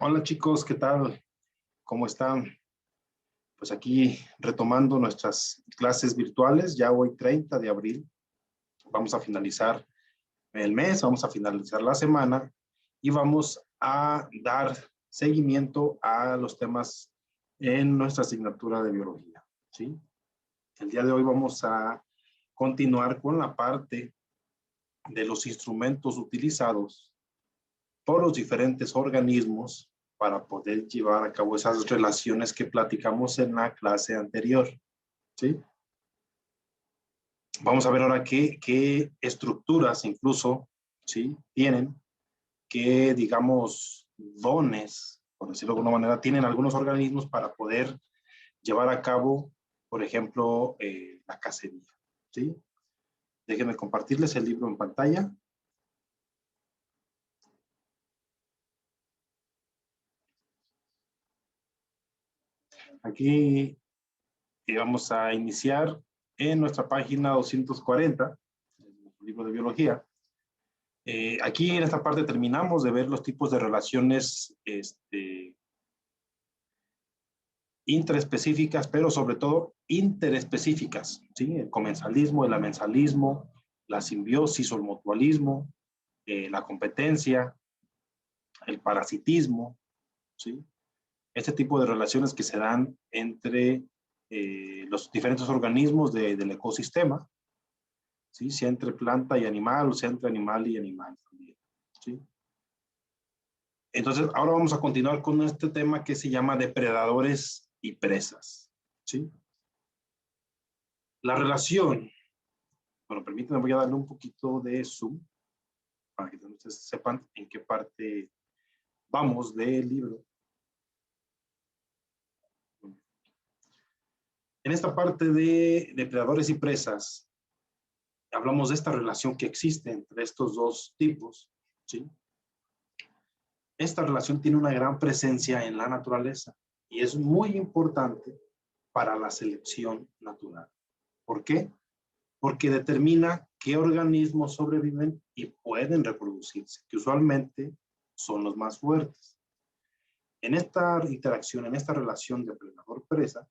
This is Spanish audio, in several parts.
Hola chicos, ¿qué tal? ¿Cómo están? Pues aquí retomando nuestras clases virtuales, ya hoy 30 de abril, vamos a finalizar el mes, vamos a finalizar la semana y vamos a dar seguimiento a los temas en nuestra asignatura de biología, ¿sí? El día de hoy vamos a continuar con la parte de los instrumentos utilizados por los diferentes organismos para poder llevar a cabo esas relaciones que platicamos en la clase anterior, ¿sí? Vamos a ver ahora qué estructuras incluso, ¿sí? Tienen, qué, digamos, dones, por decirlo de alguna manera, tienen algunos organismos para poder llevar a cabo, por ejemplo, la cacería, ¿sí? Déjenme compartirles el libro en pantalla. Aquí vamos a iniciar en nuestra página 240, el libro de biología. Aquí en esta parte terminamos de ver los tipos de relaciones intraespecíficas, pero sobre todo interespecíficas, ¿sí? El comensalismo, el amensalismo, la simbiosis o el mutualismo, la competencia, el parasitismo, ¿sí? Este tipo de relaciones que se dan entre los diferentes organismos del ecosistema, ¿sí? Sea entre planta y animal o sea entre animal y animal también, ¿sí? Entonces, ahora vamos a continuar con este tema que se llama depredadores y presas, ¿sí? La relación, bueno, permítanme, voy a darle un poquito de zoom para que ustedes sepan en qué parte vamos del libro. En esta parte de depredadores y presas, hablamos de esta relación que existe entre estos dos tipos, ¿sí? Esta relación tiene una gran presencia en la naturaleza y es muy importante para la selección natural. ¿Por qué? Porque determina qué organismos sobreviven y pueden reproducirse, que usualmente son los más fuertes. En esta interacción, en esta relación depredador-presa,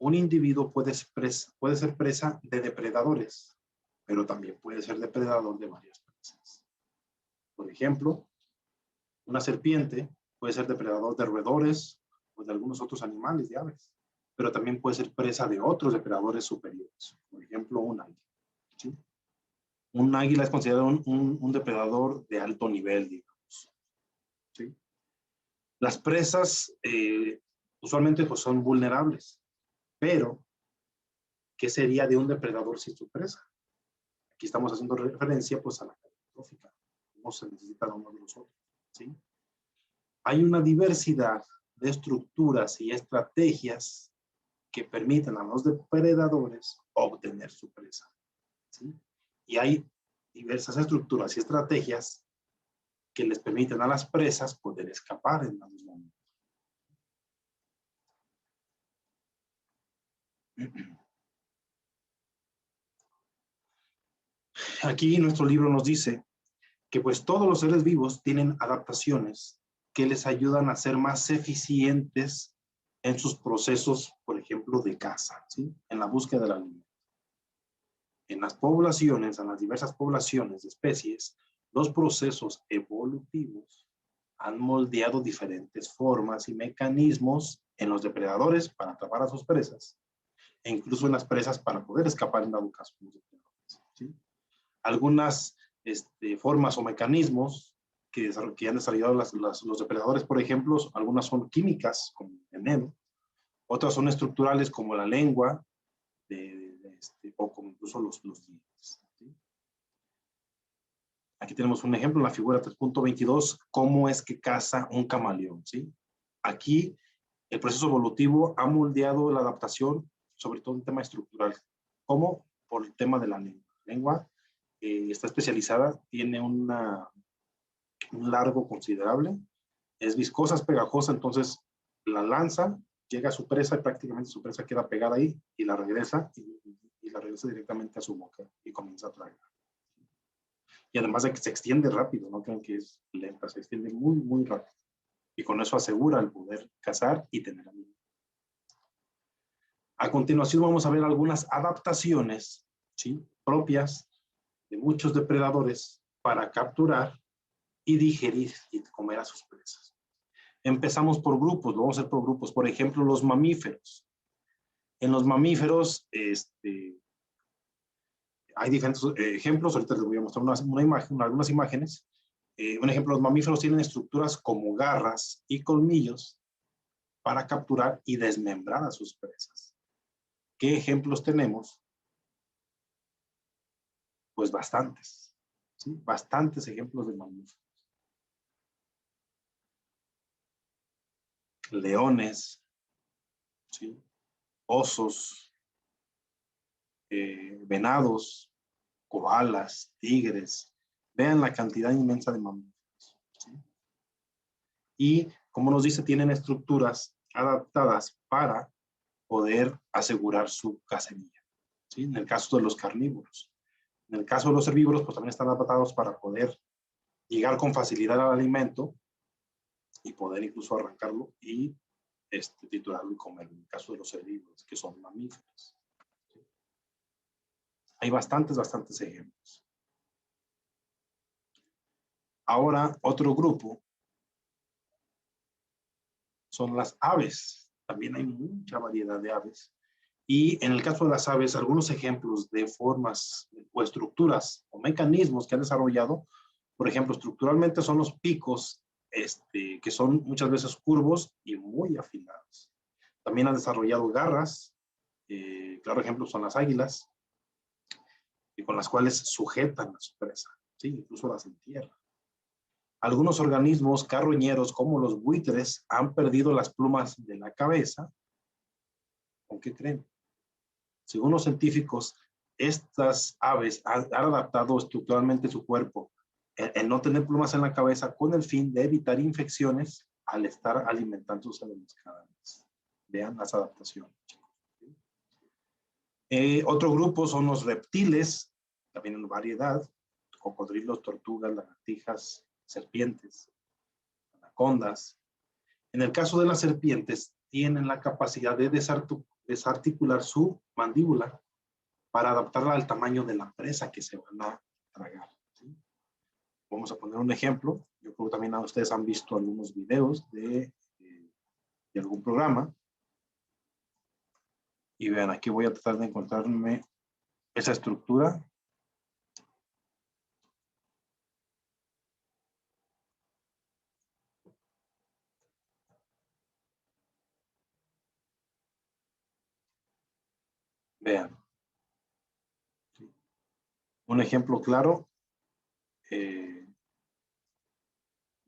un individuo puede ser presa de depredadores, pero también puede ser depredador de varias presas. Por ejemplo, una serpiente puede ser depredador de roedores o de algunos otros animales, de aves, pero también puede ser presa de otros depredadores superiores, por ejemplo, un águila, ¿sí? Un águila es considerado un depredador de alto nivel, digamos, ¿sí? Las presas usualmente pues, son vulnerables, pero ¿qué sería de un depredador sin su presa? Aquí estamos haciendo referencia pues, a la cadena trófica, cómo se necesitan uno de los otros, ¿sí? Hay una diversidad de estructuras y estrategias que permiten a los depredadores obtener su presa, ¿sí? Y hay diversas estructuras y estrategias que les permiten a las presas poder escapar en algún momento. Aquí nuestro libro nos dice que pues todos los seres vivos tienen adaptaciones que les ayudan a ser más eficientes en sus procesos, por ejemplo, de caza, ¿sí? En la búsqueda del alimento. En las poblaciones, en las diversas poblaciones de especies, los procesos evolutivos han moldeado diferentes formas y mecanismos en los depredadores para atrapar a sus presas e incluso en las presas para poder escapar en dado caso de los depredadores, ¿sí? Algunas formas o mecanismos que han desarrollado los depredadores, por ejemplo, algunas son químicas, como el veneno, otras son estructurales, como la lengua, o como incluso los dientes, ¿sí? Aquí tenemos un ejemplo en la figura 3.22, cómo es que caza un camaleón, ¿sí? Aquí el proceso evolutivo ha moldeado la adaptación, sobre todo en tema estructural, como por el tema de la lengua. La lengua está especializada, tiene un largo considerable, es viscosa, es pegajosa, entonces la lanza, llega a su presa y prácticamente su presa queda pegada ahí y la regresa y la regresa directamente a su boca y comienza a tragar. Y además de que se extiende rápido, no crean que es lenta, se extiende muy, muy rápido. Y con eso asegura el poder cazar y tener alimento. A continuación vamos a ver algunas adaptaciones, ¿sí?, propias de muchos depredadores para capturar y digerir y comer a sus presas. Empezamos por grupos, lo vamos a hacer por grupos. Por ejemplo, los mamíferos. En los mamíferos, hay diferentes ejemplos. Ahorita les voy a mostrar algunas imágenes. Un ejemplo, los mamíferos tienen estructuras como garras y colmillos para capturar y desmembrar a sus presas. ¿Qué ejemplos tenemos? Pues bastantes, ¿sí? Bastantes ejemplos de mamíferos. Leones, ¿sí?, osos, venados, koalas, tigres. Vean la cantidad inmensa de mamíferos, ¿sí? Y, como nos dice, tienen estructuras adaptadas para poder asegurar su cacería, ¿sí? En el caso de los carnívoros. En el caso de los herbívoros, pues también están adaptados para poder llegar con facilidad al alimento y poder incluso arrancarlo y triturarlo y comerlo. En el caso de los herbívoros, que son mamíferos. Hay bastantes ejemplos. Ahora, otro grupo son las aves. También hay mucha variedad de aves. Y en el caso de las aves, algunos ejemplos de formas o estructuras o mecanismos que han desarrollado, por ejemplo, estructuralmente son los picos, que son muchas veces curvos y muy afilados. También han desarrollado garras, claro ejemplo son las águilas, y con las cuales sujetan a su presa, ¿sí?, incluso las entierran. Algunos organismos carroñeros, como los buitres, han perdido las plumas de la cabeza. ¿Con qué creen? Según los científicos, estas aves han adaptado estructuralmente su cuerpo en no tener plumas en la cabeza con el fin de evitar infecciones al estar alimentándose de los cadáveres. Vean las adaptaciones. Otro grupo son los reptiles, también en variedad: cocodrilos, tortugas, lagartijas, serpientes, anacondas. En el caso de las serpientes, tienen la capacidad de desarticular su mandíbula para adaptarla al tamaño de la presa que se van a tragar, ¿sí? Vamos a poner un ejemplo. Yo creo que también ustedes han visto algunos videos de algún programa. Y vean, aquí voy a tratar de encontrarme esa estructura. Vean. Un ejemplo claro.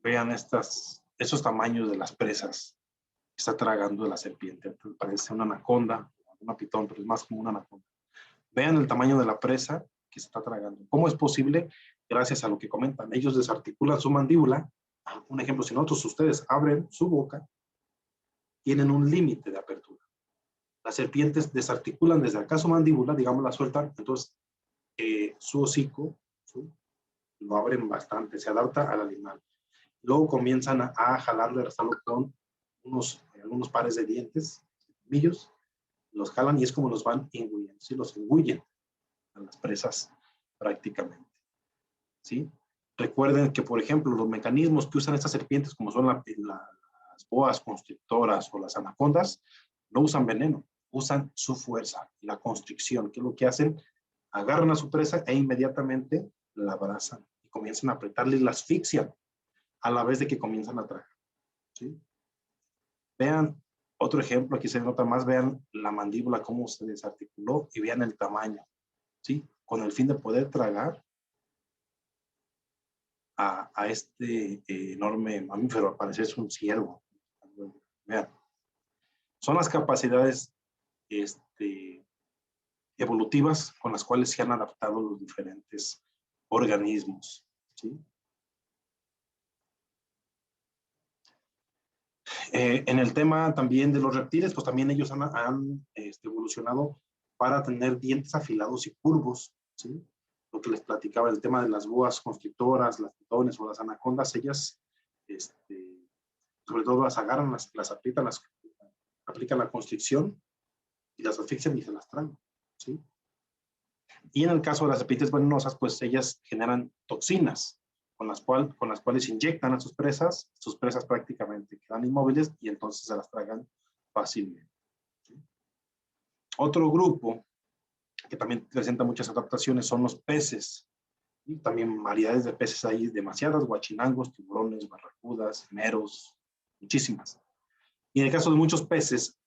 Vean esos tamaños de las presas que está tragando la serpiente. Parece una anaconda, una pitón, pero es más como una anaconda. Vean el tamaño de la presa que se está tragando. ¿Cómo es posible? Gracias a lo que comentan. Ellos desarticulan su mandíbula. Un ejemplo, si nosotros, ustedes abren su boca, tienen un límite de apertura. Las serpientes desarticulan desde acá su mandíbula, digamos, la sueltan, entonces su hocico, ¿sí?, lo abren bastante, se adapta al animal. Luego comienzan a jalarlo y arrastrarlo con algunos pares de dientes, colmillos, los jalan y es como los van engulliendo, ¿sí? Los engullen a las presas prácticamente, ¿sí? Recuerden que, por ejemplo, los mecanismos que usan estas serpientes, como son las boas constrictoras o las anacondas, no usan veneno, usan su fuerza, la constricción, que es lo que hacen: agarran a su presa e inmediatamente la abrazan y comienzan a apretarle y la asfixian a la vez de que comienzan a tragar, ¿sí? Vean otro ejemplo, aquí se nota más. Vean la mandíbula, cómo se desarticuló, y vean el tamaño, ¿sí?, con el fin de poder tragar a este enorme mamífero. Al parecer es un ciervo. Vean, son las capacidades evolutivas con las cuales se han adaptado los diferentes organismos, ¿sí? En el tema también de los reptiles, pues también ellos han evolucionado para tener dientes afilados y curvos, ¿sí? Lo que les platicaba, el tema de las boas constrictoras, las pitones o las anacondas, ellas sobre todo las agarran, las aplican la constricción y las asfixian y se las tragan, ¿sí? Y en el caso de las serpientes venenosas, pues ellas generan toxinas con las cuales inyectan a sus presas prácticamente quedan inmóviles y entonces se las tragan fácilmente, ¿sí? Otro grupo que también presenta muchas adaptaciones son los peces. Y también variedades de peces hay demasiadas, guachinangos, tiburones, barracudas, meros, muchísimas. Y en el caso de muchos peces,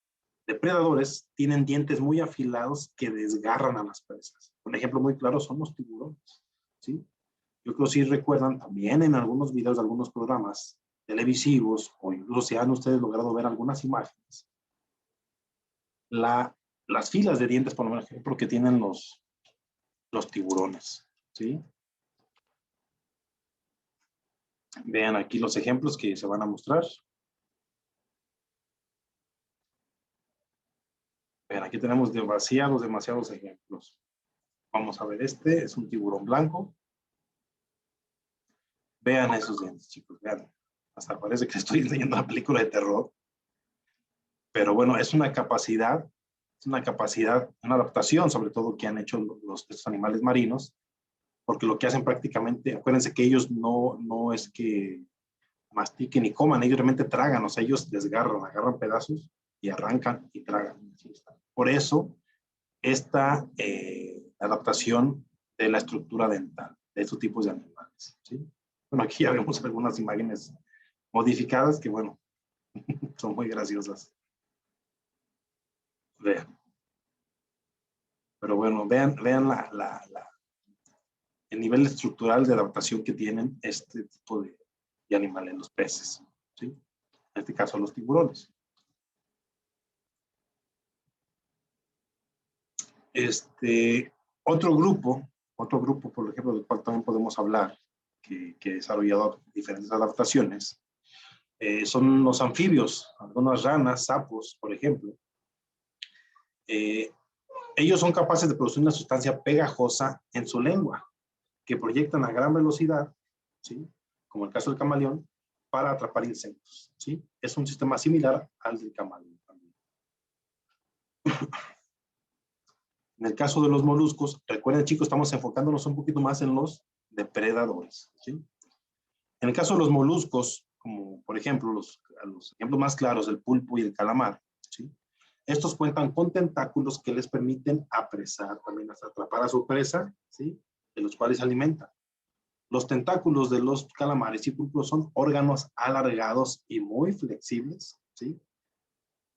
depredadores tienen dientes muy afilados que desgarran a las presas. Un ejemplo muy claro son los tiburones, ¿sí? Yo creo que sí recuerdan también en algunos videos de algunos programas televisivos, o incluso si han ustedes logrado ver algunas imágenes, las filas de dientes, por ejemplo, que tienen los tiburones, ¿sí? Vean aquí los ejemplos que se van a mostrar. Vean, aquí tenemos demasiados ejemplos. Vamos a ver este, es un tiburón blanco. Vean esos dientes, chicos, vean. Hasta parece que estoy enseñando una película de terror. Pero bueno, es una capacidad, una adaptación sobre todo que han hecho estos animales marinos, porque lo que hacen prácticamente, acuérdense que ellos no es que mastiquen y coman, ellos realmente tragan, o sea, ellos desgarran, agarran pedazos y arrancan y tragan. Por eso, esta adaptación de la estructura dental de estos tipos de animales, ¿sí? Bueno, aquí ya vemos algunas imágenes modificadas que, bueno, son muy graciosas. Vean. Pero bueno, vean el nivel estructural de adaptación que tienen este tipo de animales, los peces, ¿sí? En este caso, los tiburones. Otro grupo, por ejemplo, del cual también podemos hablar, que ha desarrollado diferentes adaptaciones, son los anfibios, algunas ranas, sapos, por ejemplo. Ellos son capaces de producir una sustancia pegajosa en su lengua, que proyectan a gran velocidad, ¿sí? Como el caso del camaleón, para atrapar insectos, ¿sí? Es un sistema similar al del camaleón también. En el caso de los moluscos, recuerden, chicos, estamos enfocándonos un poquito más en los depredadores, ¿sí? En el caso de los moluscos, como por ejemplo los ejemplos más claros, el pulpo y el calamar, ¿sí? Estos cuentan con tentáculos que les permiten apresar, también hasta atrapar a su presa, ¿sí? De los cuales se alimentan. Los tentáculos de los calamares y pulpos son órganos alargados y muy flexibles, ¿sí?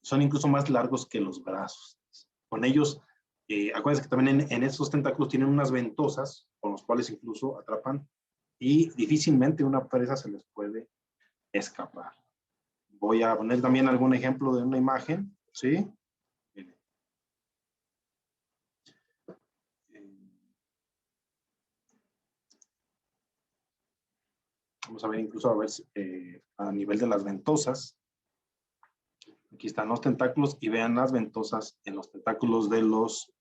Son incluso más largos que los brazos. Con ellos, acuérdense que también en estos tentáculos tienen unas ventosas con los cuales incluso atrapan y difícilmente una presa se les puede escapar. Voy a poner también algún ejemplo de una imagen, ¿sí? Vamos a ver incluso a nivel de las ventosas. Aquí están los tentáculos y vean las ventosas en los tentáculos de los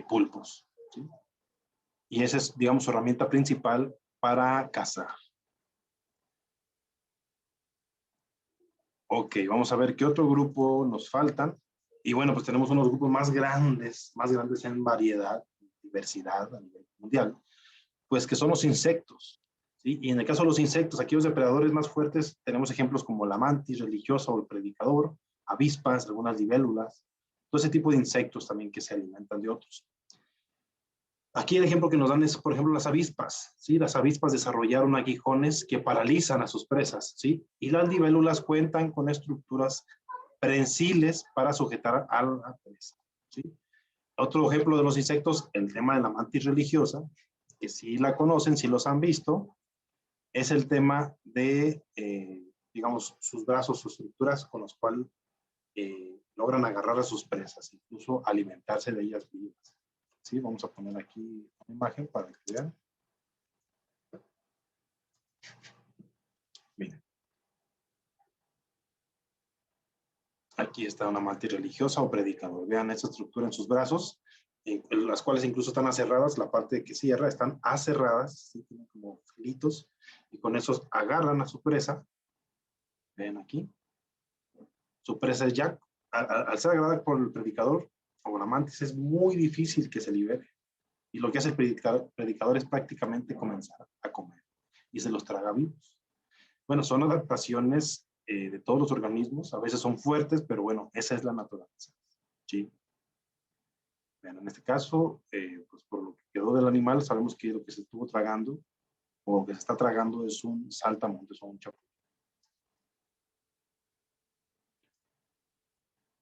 pulpos, ¿sí? Y esa es, digamos, su herramienta principal para cazar. Ok, vamos a ver qué otro grupo nos faltan. Y bueno, pues tenemos unos grupos más grandes en variedad, diversidad a nivel mundial, pues que son los insectos, ¿sí? Y en el caso de los insectos, aquellos depredadores más fuertes, tenemos ejemplos como la mantis religiosa o el predicador, avispas, algunas libélulas, todo ese tipo de insectos también que se alimentan de otros. Aquí el ejemplo que nos dan es, por ejemplo, las avispas, ¿sí? Las avispas desarrollaron aguijones que paralizan a sus presas, ¿sí? Y las libélulas cuentan con estructuras prensiles para sujetar a la presa, ¿sí? Otro ejemplo de los insectos, el tema de la mantis religiosa, que sí la conocen, sí los han visto, es el tema de, digamos, sus brazos, sus estructuras con los cuales logran agarrar a sus presas, incluso alimentarse de ellas vivas. ¿Sí? Vamos a poner aquí una imagen para que vean. Miren. Aquí está una mantis religiosa o predicador. Vean esta estructura en sus brazos, las cuales incluso están aserradas, la parte que cierra están aserradas, ¿sí? Tienen como filitos, y con esos agarran a su presa. Vean aquí, su presa es ya, al ser agarrada por el predicador o la mantis, es muy difícil que se libere. Y lo que hace el predicador es prácticamente comenzar a comer y se los traga vivos. Bueno, son adaptaciones de todos los organismos, a veces son fuertes, pero bueno, esa es la naturaleza, ¿sí? Bueno, en este caso, pues por lo que quedó del animal, sabemos que lo que se estuvo tragando o lo que se está tragando es un saltamontes o un chapulín.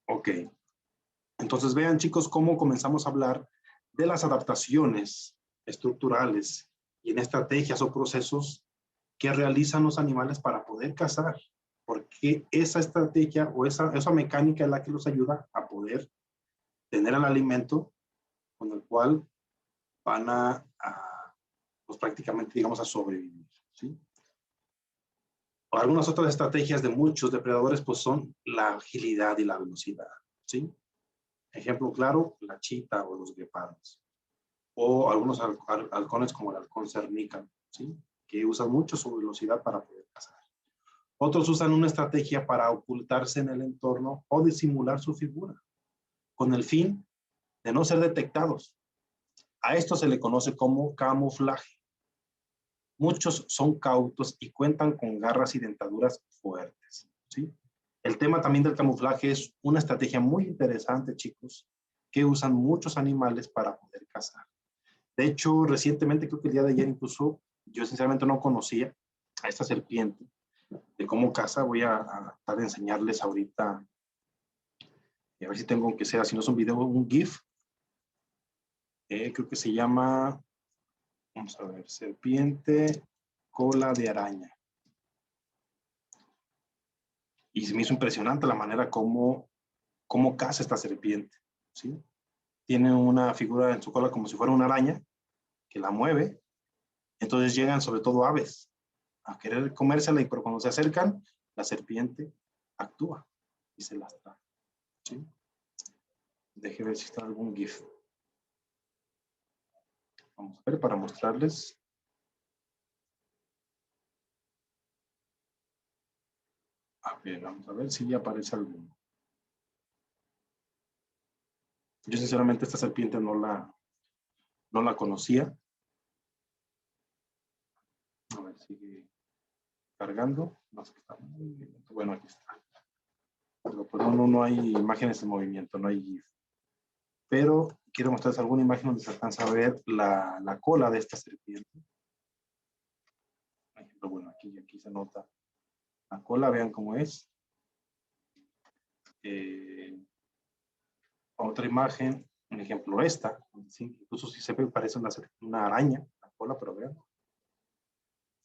Ok, entonces vean chicos cómo comenzamos a hablar de las adaptaciones estructurales y en estrategias o procesos que realizan los animales para poder cazar, porque esa estrategia o esa mecánica es la que los ayuda a poder tener el alimento con el cual van pues prácticamente, digamos, a sobrevivir, ¿sí? O algunas otras estrategias de muchos depredadores, pues son la agilidad y la velocidad, ¿sí? Ejemplo claro, la chita o los guepardos. O algunos halcones como el halcón cernícalo, ¿sí? Que usan mucho su velocidad para poder cazar. Otros usan una estrategia para ocultarse en el entorno o disimular su figura, con el fin de no ser detectados. A esto se le conoce como camuflaje. Muchos son cautos y cuentan con garras y dentaduras fuertes, ¿sí? El tema también del camuflaje es una estrategia muy interesante, chicos, que usan muchos animales para poder cazar. De hecho, recientemente, creo que el día de ayer incluso, yo sinceramente no conocía a esta serpiente, de cómo caza. Voy a tratar de enseñarles ahorita, y a ver si tengo que sea, si no es un video, un GIF. Creo que se llama, vamos a ver, serpiente cola de araña. Y se me hizo impresionante la manera como caza esta serpiente, ¿sí? Tiene una figura en su cola como si fuera una araña que la mueve. Entonces llegan sobre todo aves a querer comérsela, y pero cuando se acercan, la serpiente actúa y se las trae, ¿sí? Deje ver si está algún GIF. Vamos a ver para mostrarles. A ver, vamos a ver si ya aparece alguno. Yo sinceramente esta serpiente no la conocía. A ver, sigue cargando. No sé, está muy bien. Bueno, aquí está. Pero pues no hay imágenes en movimiento, no hay GIF. Pero quiero mostrarles alguna imagen donde se alcanza a ver la cola de esta serpiente. Por ejemplo, bueno, aquí se nota la cola, vean cómo es. Otra imagen, un ejemplo esta, ¿sí? Incluso si se ve, parece una araña, la cola, pero vean.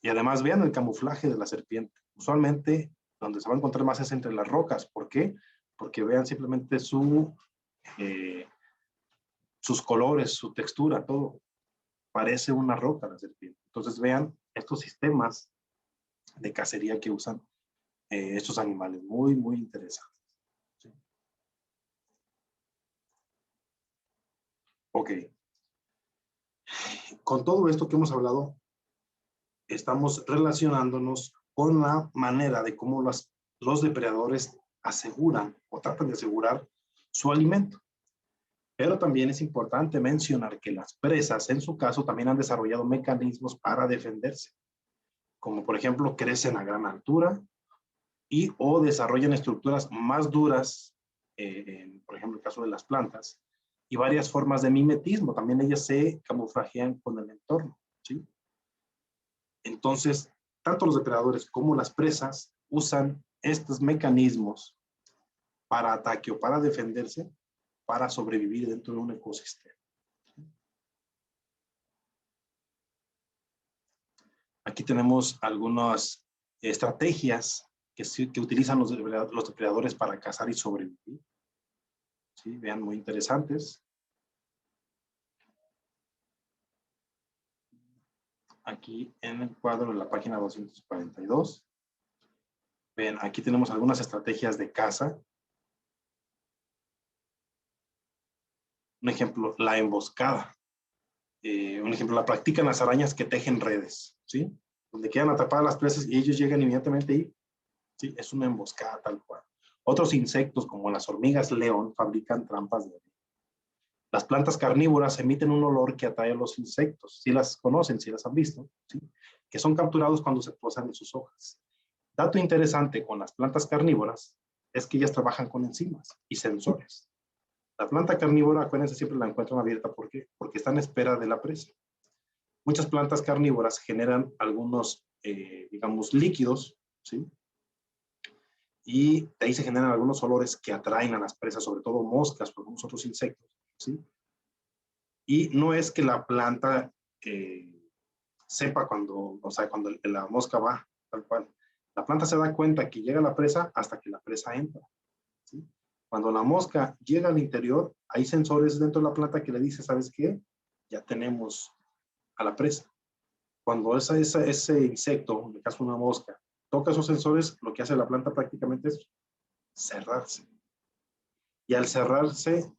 Y además vean el camuflaje de la serpiente. Usualmente donde se va a encontrar más es entre las rocas. ¿Por qué? Porque vean simplemente sus colores, su textura, todo. Parece una roca la serpiente. Entonces vean estos sistemas de cacería que usan estos animales. Muy, muy interesantes. ¿Sí? Ok. Con todo esto que hemos hablado, estamos relacionándonos con la manera de cómo los depredadores aseguran o tratan de asegurar su alimento. Pero también es importante mencionar que las presas, en su caso, también han desarrollado mecanismos para defenderse, como por ejemplo crecen a gran altura y o desarrollan estructuras más duras, por ejemplo el caso de las plantas, y varias formas de mimetismo. También ellas se camuflajean con el entorno, ¿sí? Entonces, tanto los depredadores como las presas usan estos mecanismos para ataque o para defenderse, para sobrevivir dentro de un ecosistema. Aquí tenemos algunas estrategias que utilizan los depredadores para cazar y sobrevivir. ¿Sí? Vean, muy interesantes. Aquí en el cuadro de la página 242. Ven, aquí tenemos algunas estrategias de caza. Un ejemplo, la emboscada. Un ejemplo, la practican las arañas que tejen redes, ¿sí? Donde quedan atrapadas las presas y ellos llegan inmediatamente ahí. Sí, es una emboscada tal cual. Otros insectos, como las hormigas león, fabrican trampas de veneno. Las plantas carnívoras emiten un olor que atrae a los insectos. Si las conocen, si las han visto, ¿sí? Que son capturados cuando se posan en sus hojas. Dato interesante con las plantas carnívoras es que ellas trabajan con enzimas y sensores. La planta carnívora, acuérdense, siempre la encuentran abierta. ¿Por qué? Porque está en espera de la presa. Muchas plantas carnívoras generan algunos, digamos, líquidos, ¿sí? Y de ahí se generan algunos olores que atraen a las presas, sobre todo moscas o algunos otros insectos, ¿sí? Y no es que la planta sepa cuando, o sea, cuando la mosca va, tal cual. La planta se da cuenta que llega la presa hasta que la presa entra, ¿sí? Cuando la mosca llega al interior, hay sensores dentro de la planta que le dice, ¿sabes qué? Ya tenemos a la presa. Cuando ese insecto, en el caso de una mosca, toca esos sensores, lo que hace la planta prácticamente es cerrarse. Y al cerrarse,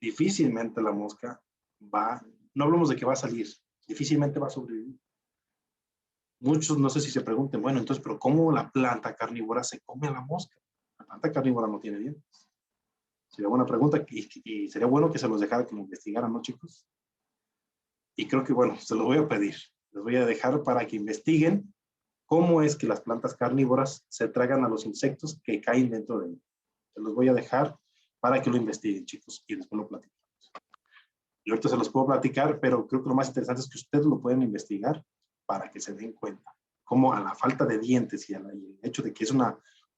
difícilmente la mosca va, no hablamos de que va a salir, difícilmente va a sobrevivir. Muchos no sé si se pregunten, bueno, entonces, pero ¿cómo la planta carnívora se come a la mosca? La planta carnívora no tiene dientes. Sería buena pregunta y sería bueno que se los dejara que lo investigaran, ¿no, chicos? Y creo que, bueno, se los voy a pedir. Les voy a dejar para que investiguen cómo es que las plantas carnívoras se tragan a los insectos que caen dentro de ellos. Se los voy a dejar para que lo investiguen, chicos, y después lo platicamos. Y ahorita se los puedo platicar, pero creo que lo más interesante es que ustedes lo pueden investigar para que se den cuenta cómo a la falta de dientes y el hecho de que es un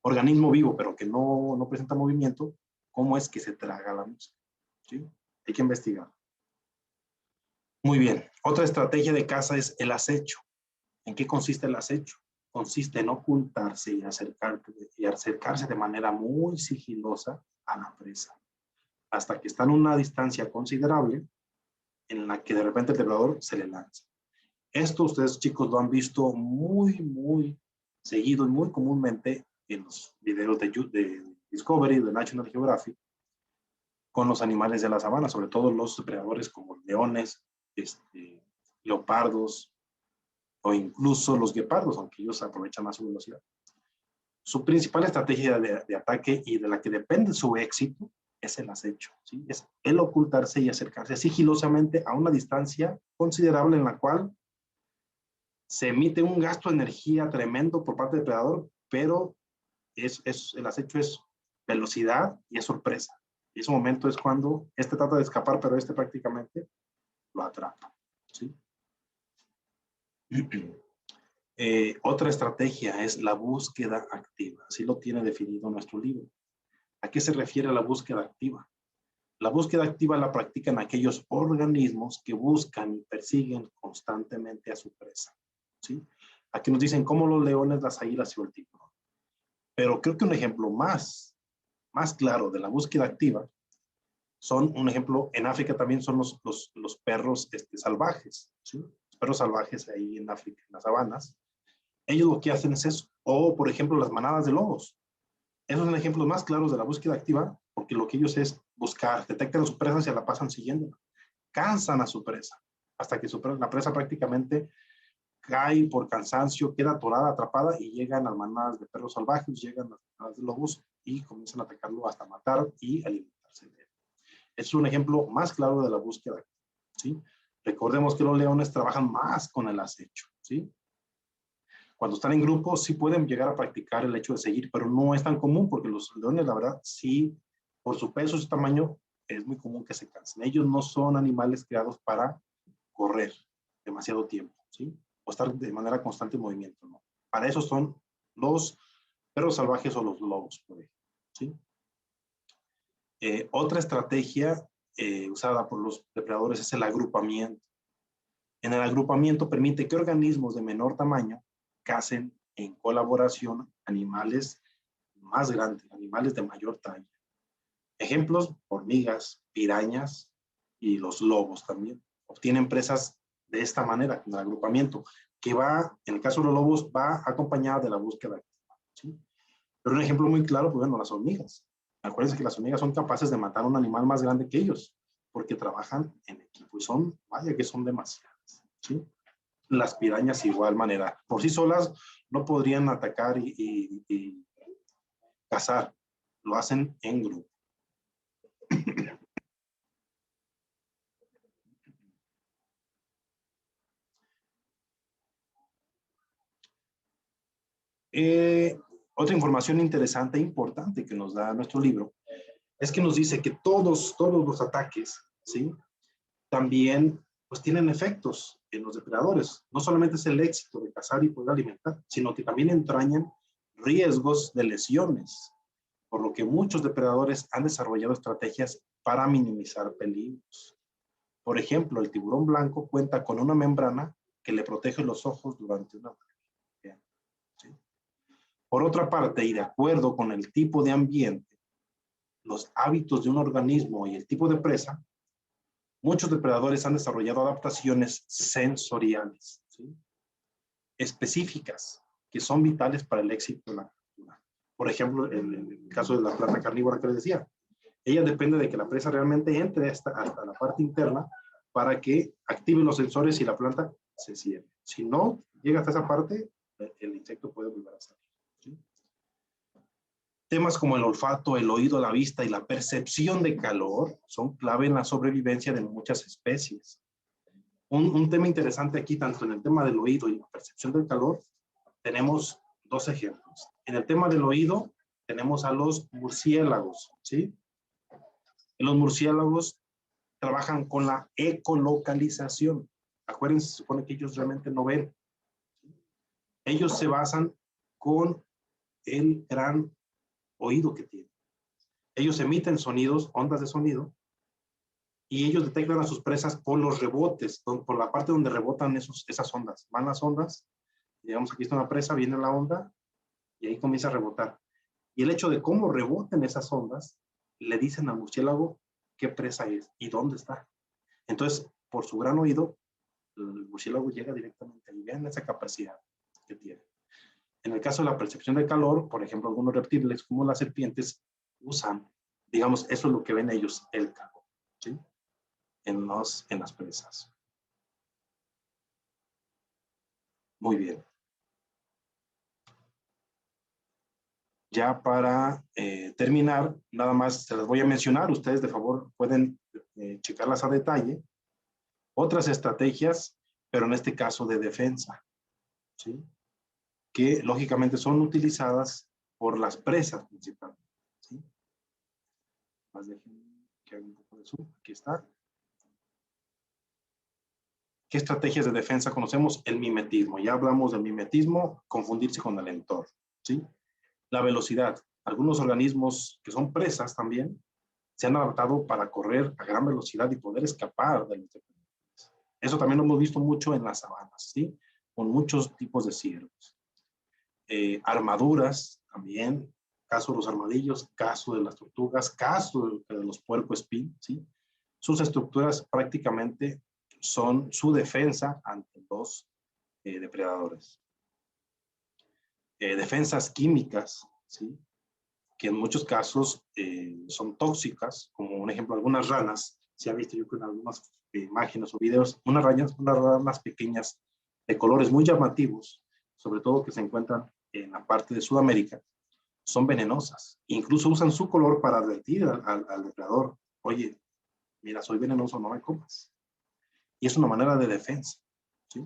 organismo vivo, pero que no presenta movimiento, cómo es que se traga la mosca, ¿sí? Hay que investigar. Muy bien. Otra estrategia de caza es el acecho. ¿En qué consiste el acecho? Consiste en ocultarse y acercarse de manera muy sigilosa a la presa, hasta que está en una distancia considerable en la que de repente el depredador se le lanza. Esto ustedes, chicos, lo han visto muy seguido y muy comúnmente en los videos de Discovery, de National Geographic, con los animales de la sabana, sobre todo los depredadores como leones, leopardos o incluso los guepardos, aunque ellos aprovechan más su velocidad. Su principal estrategia de ataque y de la que depende su éxito es el acecho, ¿sí? Es el ocultarse y acercarse sigilosamente a una distancia considerable en la cual se emite un gasto de energía tremendo por parte del depredador, pero el acecho es velocidad y es sorpresa. Y ese momento es cuando trata de escapar, pero prácticamente lo atrapa, ¿sí? Otra estrategia es la búsqueda activa. Así lo tiene definido nuestro libro. ¿A qué se refiere la búsqueda activa? La búsqueda activa la practican aquellos organismos que buscan y persiguen constantemente a su presa, ¿sí? Aquí nos dicen cómo los leones, las águilas y el tiburón. Pero creo que un ejemplo más claro de la búsqueda activa son, un ejemplo, en África también son los perros salvajes, ¿sí? Los perros salvajes ahí en África, en las sabanas. Ellos lo que hacen es eso. O, por ejemplo, las manadas de lobos. Esos son ejemplos más claros de la búsqueda activa, porque lo que ellos es buscar, detectan a su presa y se la pasan siguiendo. Cansan a su presa, hasta que la presa prácticamente cae por cansancio, queda atorada, atrapada y llegan a manadas de perros salvajes, llegan a manadas de lobos y comienzan a atacarlo hasta matar y alimentarse de él. Es un ejemplo más claro de la búsqueda activa, ¿sí? Recordemos que los leones trabajan más con el acecho, ¿sí? Cuando están en grupo sí pueden llegar a practicar el hecho de seguir, pero no es tan común porque los leones, la verdad, sí, por su peso y su tamaño, es muy común que se cansen. Ellos no son animales creados para correr demasiado tiempo, ¿sí? O estar de manera constante en movimiento, ¿no? Para eso son los perros salvajes o los lobos, por ejemplo, ¿sí? Otra estrategia usada por los depredadores es el agrupamiento. En el agrupamiento permite que organismos de menor tamaño cacen en colaboración animales más grandes, animales de mayor talla. Ejemplos, hormigas, pirañas y los lobos también. Obtienen presas de esta manera, en el agrupamiento, que va, en el caso de los lobos, va acompañada de la búsqueda activa, ¿sí? Pero un ejemplo muy claro, pues bueno, las hormigas. Acuérdense que las hormigas son capaces de matar a un animal más grande que ellos, porque trabajan en equipo y son, vaya que son demasiadas, ¿sí? Las pirañas igual manera. Por sí solas no podrían atacar y cazar, lo hacen en grupo. Otra información interesante e importante que nos da nuestro libro es que nos dice que todos los ataques, ¿sí? También pues tienen efectos en los depredadores. No solamente es el éxito de cazar y poder alimentar, sino que también entrañan riesgos de lesiones, por lo que muchos depredadores han desarrollado estrategias para minimizar peligros. Por ejemplo, el tiburón blanco cuenta con una membrana que le protege los ojos durante una batalla. ¿Sí? Por otra parte, y de acuerdo con el tipo de ambiente, los hábitos de un organismo y el tipo de presa, muchos depredadores han desarrollado adaptaciones sensoriales, ¿sí? Específicas, que son vitales para el éxito de la captura. Por ejemplo, en el caso de la planta carnívora que les decía, ella depende de que la presa realmente entre hasta la parte interna para que active los sensores y la planta se cierre. Si no llega hasta esa parte, el insecto puede volver a salir, ¿sí? Temas como el olfato, el oído, la vista y la percepción de calor son clave en la sobrevivencia de muchas especies. Un tema interesante aquí, tanto en el tema del oído y la percepción del calor, tenemos dos ejemplos. En el tema del oído, tenemos a los murciélagos, ¿sí? Los murciélagos trabajan con la ecolocalización. Acuérdense, se supone que ellos realmente no ven. Ellos se basan con el gran oído que tienen. Ellos emiten sonidos, ondas de sonido, y ellos detectan a sus presas por los rebotes, por la parte donde rebotan esas ondas. Van las ondas, digamos, aquí está una presa, viene la onda, y ahí comienza a rebotar. Y el hecho de cómo reboten esas ondas, le dicen al murciélago qué presa es y dónde está. Entonces, por su gran oído, el murciélago llega directamente ahí. Vean esa capacidad que tiene. En el caso de la percepción de calor, por ejemplo, algunos reptiles como las serpientes usan, digamos, eso es lo que ven ellos, el calor, ¿sí? En las presas. Muy bien. Ya para terminar, nada más se las voy a mencionar. Ustedes, de favor, pueden checarlas a detalle. Otras estrategias, pero en este caso de defensa, ¿sí? Que lógicamente son utilizadas por las presas principalmente, ¿sí? Más dejen que haga un poco de zoom. Aquí está. ¿Qué estrategias de defensa conocemos? El mimetismo. Ya hablamos del mimetismo, confundirse con el entorno, ¿sí? La velocidad. Algunos organismos que son presas también se han adaptado para correr a gran velocidad y poder escapar de los depredadores. Eso también lo hemos visto mucho en las sabanas, ¿sí? Con muchos tipos de ciervos. Armaduras también, caso de los armadillos, caso de las tortugas, caso de los puercoespín, ¿sí? Sus estructuras prácticamente son su defensa ante los depredadores. Defensas químicas, ¿sí? Que en muchos casos son tóxicas, como un ejemplo, algunas ranas, se ha visto yo en algunas imágenes o videos, unas ranas pequeñas de colores muy llamativos, sobre todo que se encuentran en la parte de Sudamérica, son venenosas. Incluso usan su color para advertir al depredador, oye, mira, soy venenoso, no me comas. Y es una manera de defensa, ¿sí?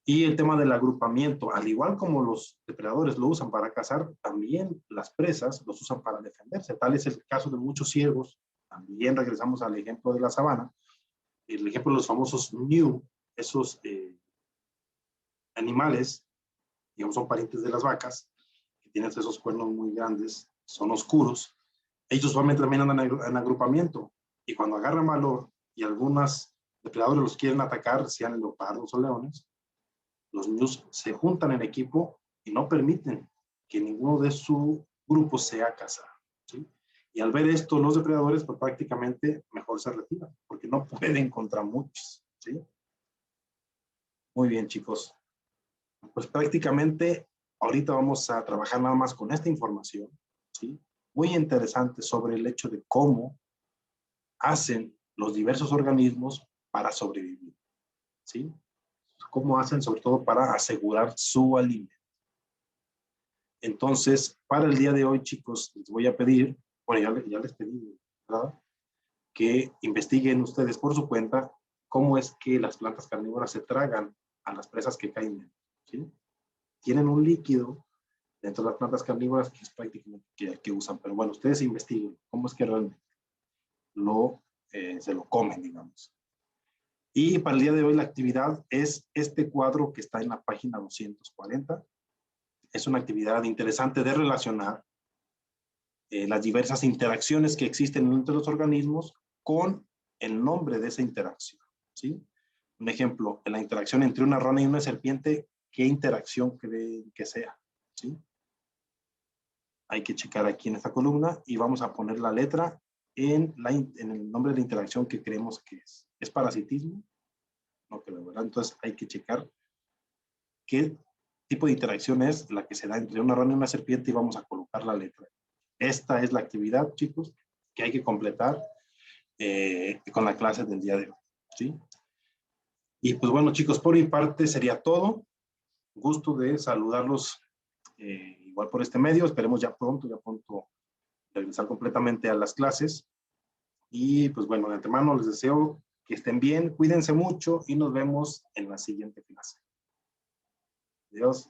Y el tema del agrupamiento, al igual como los depredadores lo usan para cazar, también las presas los usan para defenderse. Tal es el caso de muchos ciervos. También regresamos al ejemplo de la sabana. El ejemplo de los famosos ñu, esos animales, digamos, son parientes de las vacas, que tienen esos cuernos muy grandes, son oscuros. Ellos usualmente también andan en agrupamiento. Y cuando agarran valor y algunos depredadores los quieren atacar, sean leopardos o leones, los ñus se juntan en equipo y no permiten que ninguno de su grupo sea cazado, ¿sí? Y al ver esto, los depredadores pues, prácticamente mejor se retiran, porque no pueden contra muchos, ¿sí? Muy bien, chicos. Pues prácticamente ahorita vamos a trabajar nada más con esta información, ¿sí? Muy interesante sobre el hecho de cómo hacen los diversos organismos para sobrevivir, ¿sí? Cómo hacen sobre todo para asegurar su alimento. Entonces, para el día de hoy, chicos, les voy a pedir, bueno, ya les pedí, ¿verdad? Que investiguen ustedes por su cuenta cómo es que las plantas carnívoras se tragan a las presas que caen, ¿sí? Tienen un líquido dentro de las plantas carnívoras que es prácticamente que usan, pero bueno, ustedes investiguen cómo es que realmente se lo comen, digamos. Y para el día de hoy la actividad es este cuadro que está en la página 240. Es una actividad interesante de relacionar las diversas interacciones que existen entre los organismos con el nombre de esa interacción, ¿sí? Un ejemplo, en la interacción entre una rana y una serpiente, ¿qué interacción creen que sea? ¿Sí? Hay que checar aquí en esta columna y vamos a poner la letra en el nombre de la interacción que creemos que es. ¿Es parasitismo? No creo, ¿verdad? Entonces hay que checar qué tipo de interacción es la que se da entre una rana y una serpiente y vamos a colocar la letra. Esta es la actividad, chicos, que hay que completar con la clase del día de hoy, ¿sí? Y pues bueno, chicos, por mi parte sería todo. Gusto de saludarlos igual por este medio. Esperemos ya pronto regresar completamente a las clases. Y pues bueno, de antemano les deseo que estén bien, cuídense mucho y nos vemos en la siguiente clase. Adiós.